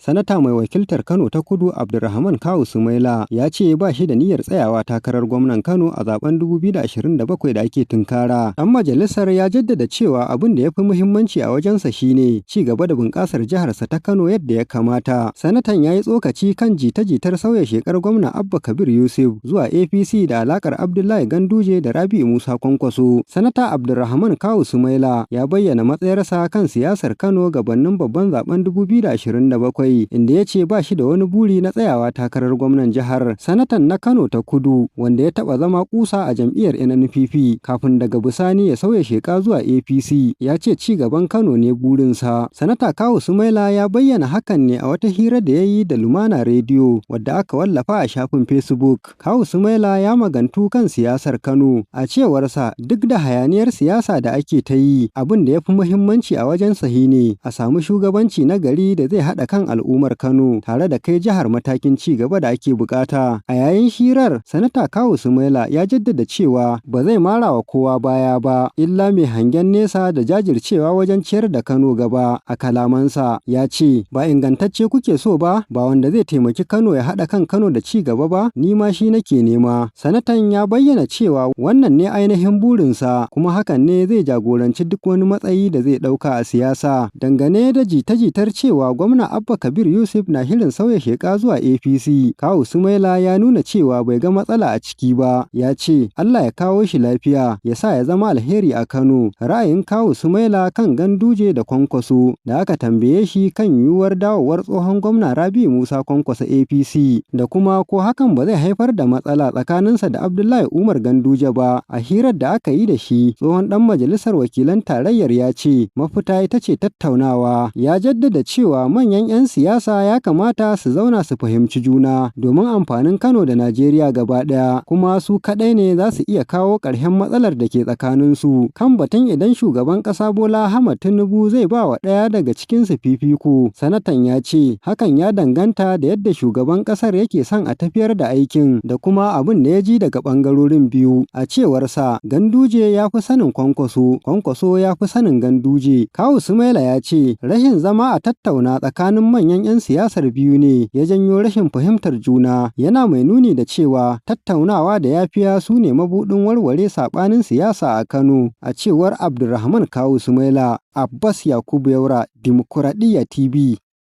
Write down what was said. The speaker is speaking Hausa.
Sanata mai wakiltar Kano ta Kudu Abdulrahman Kawu Sumaila ya ce ba shi da niyyar tsayawa takarar gwamnan Kano a zaben 2027 da ake tunkara. Ɗan majalisar ya jaddada cewa abin da ya fi muhimmanci a wajensa shine ci gaba da bunƙasar jiharsa ta Kano yadda ya kamata. Sanatan ya yi tsokaci kan jita-jitar sauya shekar gwamna Abba Kabir Yusuf zuwa APC da alakar Abdullahi Ganduje da Rabi'u Musa Kwankwaso. Sanata Abdulrahman Kawu Sumaila ya bayyana matsayarsa kan siyasar Kano gabanin babban zaben 2027 inda ya ce ba shi da wani buri na tsayawa takarar gwamnan jihar. Sanatan na Kano ta Kudu wanda ya taɓa zama kusa a jam'iyyar NNPP kafin daga bisani ya sauya sheka zuwa APC ya ce ci gaban Kano ne burinsa. Sanata Kawu Sumaila ya bayyana hakan ne a wata hira da ya yi da Lumana Radio wadda aka wallafa a shafin Facebook. Kawu Sumaila ya magantu kan siyasar Kano. A cewarsa duk da hayaniyar siyasa da ake ta yi abin da ya fi muhimmanci a wajen sahi ne a samu shugabanci na gari da zai haɗa kan al'ummar Kano tare da kai jihar matakin ci gaba da ake bukata. A yayin hirar, Sanata Kawu Sumaila ya jaddada cewa ba zai mara wa kowa baya ba illa mai hangen nesa da jajircewa wajen ciyar da Kano gaba. A kalamansa ya ce ba ingantacce kuke so ba wanda zai taimaki Kano ya haɗa kan Kano da ci gaba ba ni ma shi nake nema. Sanatan ya bayyana cewa wannan ne ainihin burinsa kuma hakan ne zai jagoranci duk wani matsayi da zai ɗauka a siyasa. Dangane da jita-jitar cewa gwamna Abba Kabir Yusuf na shirin sauya sheka zuwa APC, Kawu Sumaila ya nuna cewa bai ga matsala a ciki ba. Ya ce Allah ya kawo shi lafiya ya sa ya zama alheri a Kano. Ra'ayin Kawu Sumaila kan Ganduje da Kwankwaso da aka tambaye shi kan yiwuwar dawowar tsohon gwamna Rabi'u Musa Kwankwaso APC da kuma ko hakan ba zai haifar da matsala tsakaninsa da Abdullahi Umar Ganduje ba. A hirar da aka yi da shi, tsohon ɗan majalisar wakilan tarayyar ya ce mafita ita ce tattaunawa. Ya jaddada cewa manyan 'yan siyasa ya kamata su zauna su fahimci juna domin amfanin Kano da Najeriya gaba ɗaya, kuma su kaɗai ne za su iya kawo ƙarshen matsalar da ke tsakaninsu. Kan batun idan shugaban ƙasa Bola Ahmed Tinubu zai ba wa ɗaya daga cikinsu fifiko, sanatan ya ce hakan ya danganta da yadda shugaban ƙasar yake son a tafiyar da aikin da kuma abin da ya ji daga ɓangarorin biyu. A cewarsa Ganduje ya fi sanin Kwankwaso, Kwankwaso ya fi sanin Ganduje. Kawu Sumaila ya ce rashin zama a tattauna tsakanin manyan 'yan siyasar biyu ne ya janyo rashin fahimtar juna, yana mai nuni da cewa tattaunawa da yafiya su ne mabuɗin warware saɓanin siyasa a Kano. A cewar Abdulrahman Kawu Sumaila. Abbas Yakubu Yaura, Dimokuraɗiyya TV.